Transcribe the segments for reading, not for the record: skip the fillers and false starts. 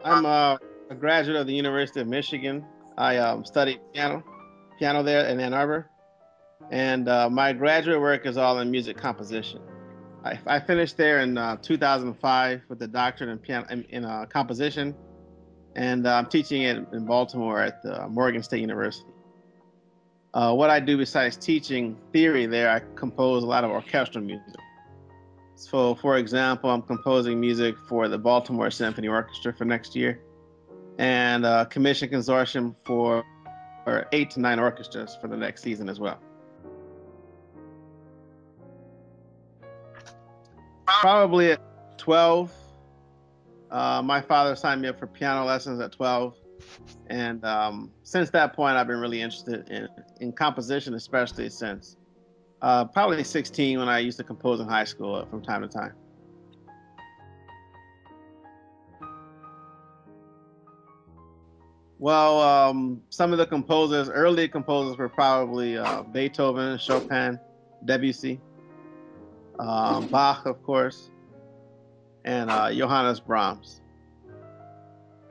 I'm a graduate of the University of Michigan. I studied piano there in Ann Arbor, and my graduate work is all in music composition. I finished there in 2005 with a doctorate in piano in composition, and I'm teaching it in Baltimore at the Morgan State University. What I do besides teaching theory there, I compose a lot of orchestral music. So, for example, I'm composing music for the Baltimore Symphony Orchestra for next year, and a commission consortium for 8 to 9 orchestras for the next season as well. Probably at 12. My father signed me up for piano lessons at 12. And since that point, I've been really interested in composition, especially since probably 16 when I used to compose in high school from time to time. Well, some of the composers, early composers, were probably Beethoven, Chopin, Debussy, Bach, of course, and Johannes Brahms.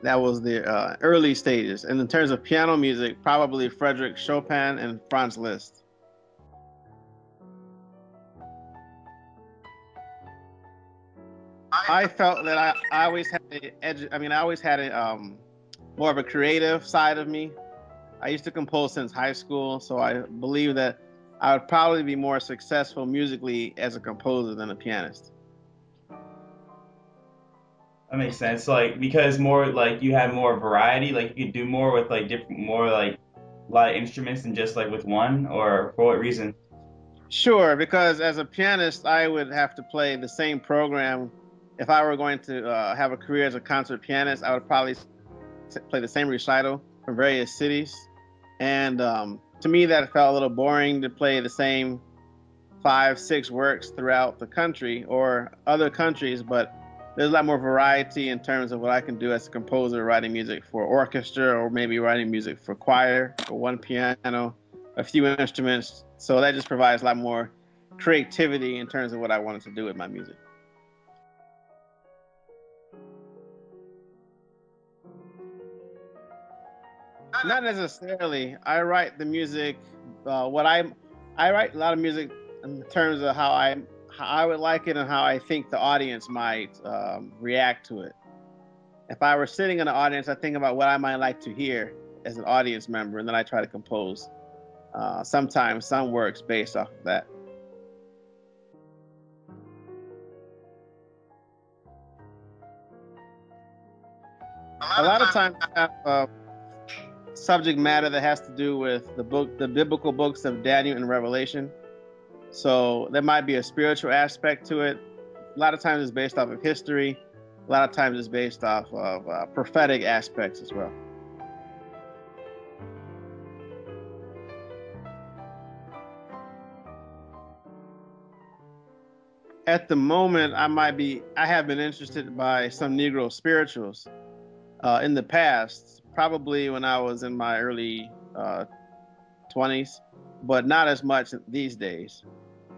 That was the early stages. And in terms of piano music, probably Frederick Chopin and Franz Liszt. I felt that I always had I always had a more of a creative side of me. I used to compose since high school, so I believe that I would probably be more successful musically as a composer than a pianist. That makes sense. Like because more like you have more variety, like you could do more with like different, more like a lot of instruments than just like with one, or for what reason? Sure, because as a pianist, I would have to play the same program. If I were going to have a career as a concert pianist, I would probably play the same recital from various cities. And to me, that felt a little boring to play the same 5, 6 works throughout the country or other countries. But there's a lot more variety in terms of what I can do as a composer, writing music for orchestra or maybe writing music for choir or one piano, a few instruments. So that just provides a lot more creativity in terms of what I wanted to do with my music. Not necessarily. I write the music. What I write a lot of music in terms of how I would like it and how I think the audience might react to it. If I were sitting in the audience, I think about what I might like to hear as an audience member, and then I try to compose. Sometimes some works based off of that. A lot of times I have subject matter that has to do with the biblical books of Daniel and Revelation. So there might be a spiritual aspect to it. A lot of times it's based off of history. A lot of times it's based off of prophetic aspects as well. At the moment, I have been interested by some Negro spirituals in the past, probably when I was in my early 20s, but not as much these days.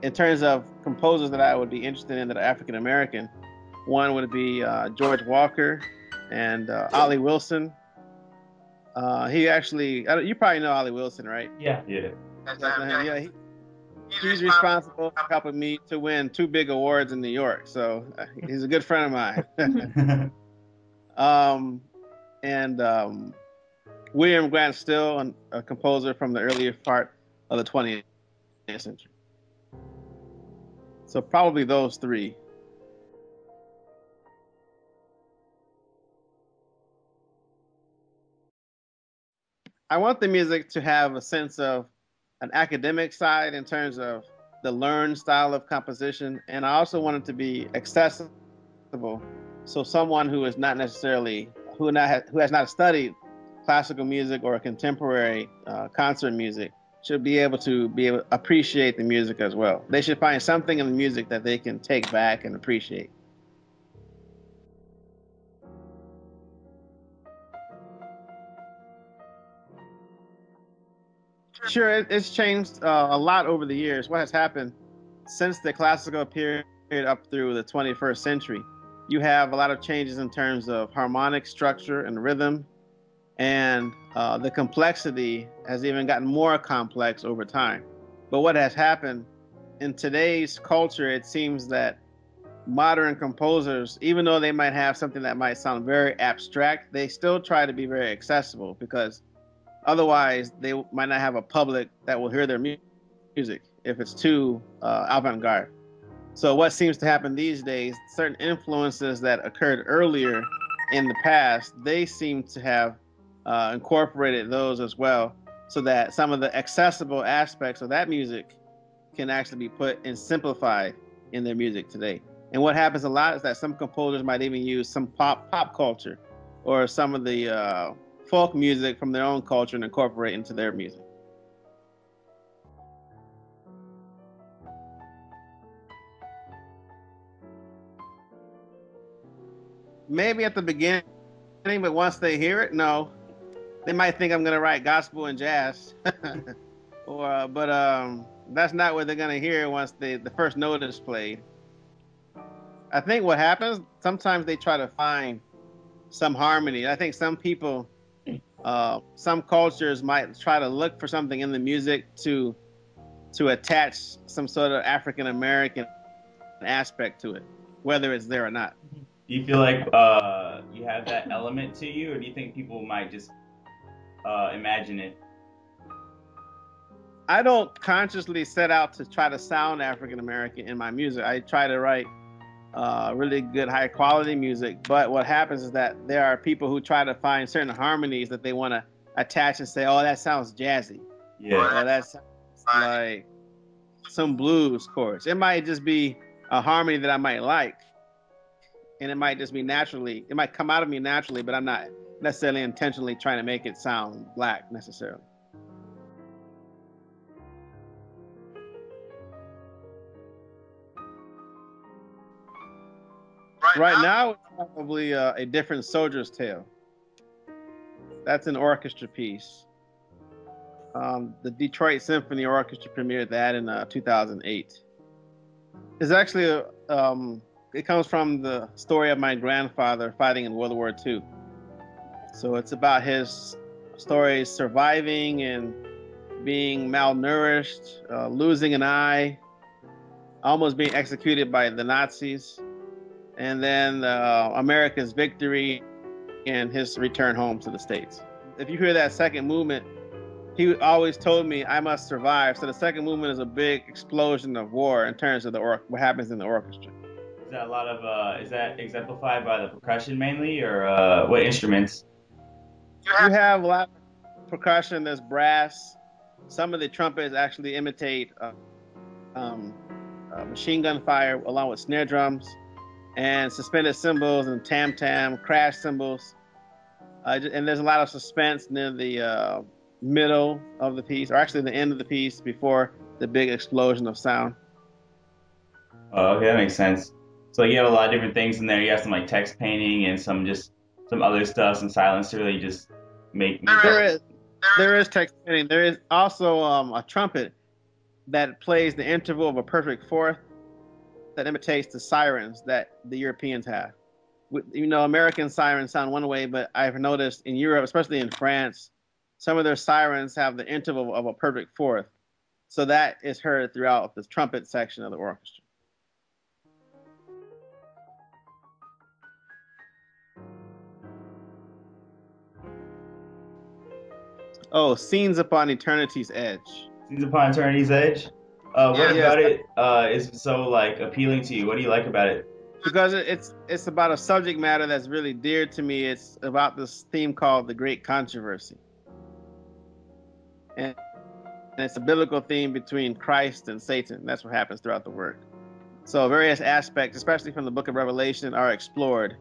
In terms of composers that I would be interested in that are African American, one would be George Walker and Ollie Wilson. He actually, you probably know Ollie Wilson, right? Yeah, yeah. Yeah, he's responsible for helping me to win 2 big awards in New York. So he's a good friend of mine. um, and William Grant Still, a composer from the earlier part of the 20th century. So probably those three. I want the music to have a sense of an academic side in terms of the learned style of composition, and I also want it to be accessible. So someone who is not necessarily who has not studied classical music or contemporary concert music should be able to appreciate the music as well. They should find something in the music that they can take back and appreciate. Sure, it's changed a lot over the years. What has happened since the classical period up through the 21st century, you have a lot of changes in terms of harmonic structure and rhythm, and the complexity has even gotten more complex over time. But what has happened in today's culture, it seems that modern composers, even though they might have something that might sound very abstract, they still try to be very accessible, because otherwise they might not have a public that will hear their music if it's too avant-garde. So what seems to happen these days, certain influences that occurred earlier in the past, they seem to have incorporated those as well, so that some of the accessible aspects of that music can actually be put and simplified in their music today. And what happens a lot is that some composers might even use some pop culture or some of the folk music from their own culture and incorporate into their music. Maybe at the beginning, but once they hear it, no. They might think I'm gonna write gospel and jazz, or but that's not what they're gonna hear once the first note is played. I think what happens sometimes they try to find some harmony. I think some people, some cultures might try to look for something in the music to attach some sort of African American aspect to it, whether it's there or not. Do you feel like you have that element to you, or do you think people might just imagine it? I don't consciously set out to try to sound African American in my music. I try to write really good, high quality music. But what happens is that there are people who try to find certain harmonies that they want to attach and say, "Oh, that sounds jazzy." Yeah. Or that sounds like some blues chorus. It might just be a harmony that I might like, and it might just be naturally. It might come out of me naturally, but I'm not necessarily intentionally trying to make it sound black necessarily. Right now, it's probably a different soldier's tale. That's an orchestra piece. The Detroit Symphony Orchestra premiered that in 2008. It's actually it comes from the story of my grandfather fighting in World War II. So it's about his stories surviving and being malnourished, losing an eye, almost being executed by the Nazis, and then America's victory and his return home to the States. If you hear that second movement, he always told me I must survive. So the second movement is a big explosion of war in terms of what happens in the orchestra. Is that a lot of is that exemplified by the percussion mainly, or what instruments? You have a lot of percussion. There's brass. Some of the trumpets actually imitate um, machine gun fire, along with snare drums and suspended cymbals and tam tam, crash cymbals. And there's a lot of suspense near the middle of the piece, or actually the end of the piece before the big explosion of sound. Oh, okay, that makes sense. So you have a lot of different things in there. You have some like text painting and some other stuff, some silence to really just make There that. is there is text painting. There is also a trumpet that plays the interval of a perfect fourth that imitates the sirens that the Europeans have. You know, American sirens sound one way, but I've noticed in Europe, especially in France, some of their sirens have the interval of a perfect fourth. So that is heard throughout the trumpet section of the orchestra. Oh, Scenes Upon Eternity's Edge. Scenes Upon Eternity's Edge. What Yes, about it is so like appealing to you? What do you like about it? because it's about a subject matter that's really dear to me. It's about this theme called the Great Controversy, and it's a biblical theme between Christ and Satan. That's what happens throughout the work. So various aspects, especially from the Book of Revelation, are explored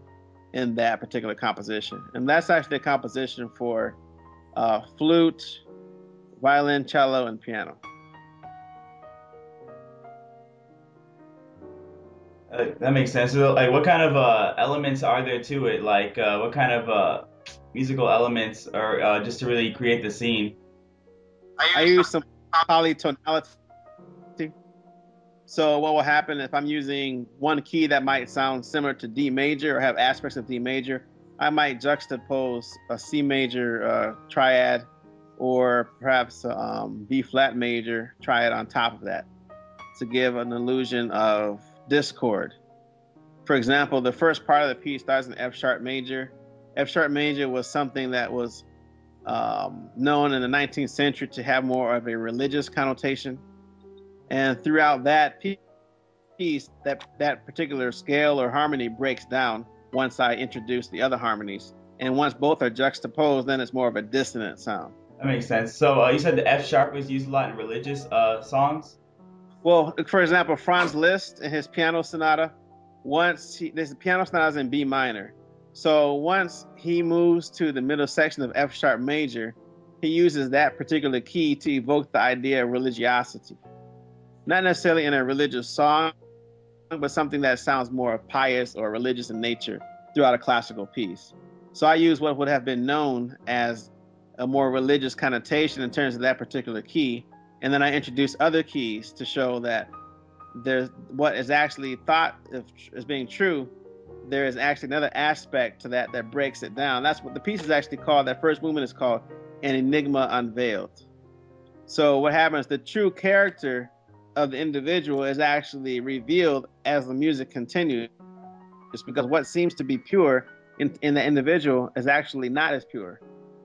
in that particular composition, and that's actually a composition for flute, violin, cello, and piano. That makes sense. So, like, what kind of elements are there to it? Like, what kind of musical elements are just to really create the scene? I use some polytonality. So what will happen if I'm using one key that might sound similar to D major or have aspects of D major, I might juxtapose a C major triad or perhaps B flat major triad on top of that to give an illusion of discord. For example, the first part of the piece starts in F sharp major. F sharp major was something that was known in the 19th century to have more of a religious connotation. And throughout that piece, that particular scale or harmony breaks down once I introduce the other harmonies. And once both are juxtaposed, then it's more of a dissonant sound. That makes sense. So you said the F sharp was used a lot in religious songs. Well, for example, Franz Liszt in his piano sonata, this piano sonata is in B minor. So once he moves to the middle section of F sharp major, he uses that particular key to evoke the idea of religiosity. Not necessarily in a religious song, but something that sounds more pious or religious in nature throughout a classical piece. So I use what would have been known as a more religious connotation in terms of that particular key, and then I introduce other keys to show that there's what is actually thought of as being true. There is actually another aspect to that that breaks it down. That's what the piece is actually called. That first movement is called An Enigma Unveiled. So what happens? The true character of the individual is actually revealed as the music continues. Just because what seems to be pure in the individual is actually not as pure.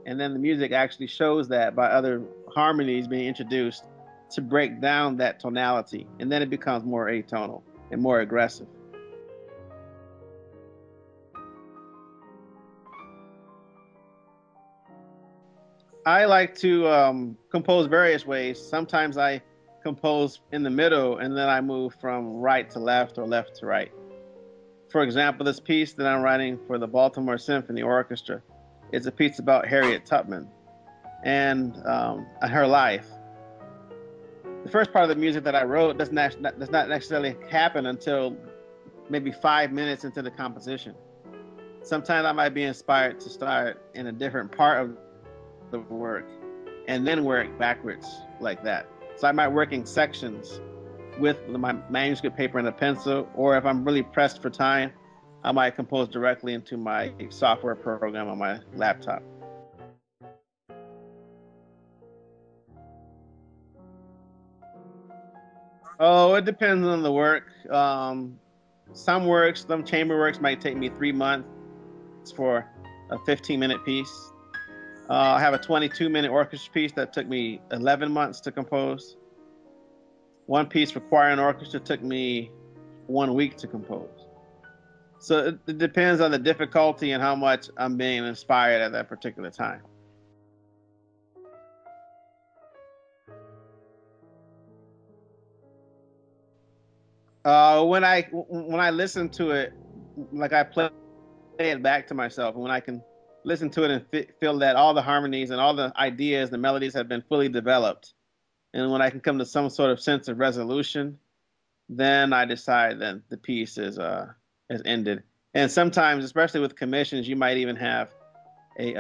And then the music actually shows that by other harmonies being introduced to break down that tonality. And then it becomes more atonal and more aggressive. I like to compose various ways. Sometimes I compose in the middle and then I move from right to left or left to right. For example, this piece that I'm writing for the Baltimore Symphony Orchestra is a piece about Harriet Tubman and her life. The first part of the music that I wrote does not necessarily happen until maybe 5 minutes into the composition. Sometimes I might be inspired to start in a different part of the work and then work backwards like that. So I might work in sections with my manuscript paper and a pencil, or if I'm really pressed for time, I might compose directly into my software program on my laptop. Oh, it depends on the work. Some chamber works might take me 3 months for a 15-minute piece. I have a 22-minute orchestra piece that took me 11 months to compose. One piece for choir and orchestra took me 1 week to compose. So it depends on the difficulty and how much I'm being inspired at that particular time. When I listen to it, like I play it back to myself, and when I can listen to it and feel that all the harmonies and all the ideas, the melodies have been fully developed, and when I can come to some sort of sense of resolution, then I decide that the piece is ended. And sometimes, especially with commissions, you might even have a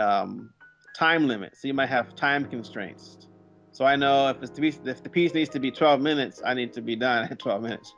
time limit. So you might have time constraints. So I know if the piece needs to be 12 minutes, I need to be done at 12 minutes.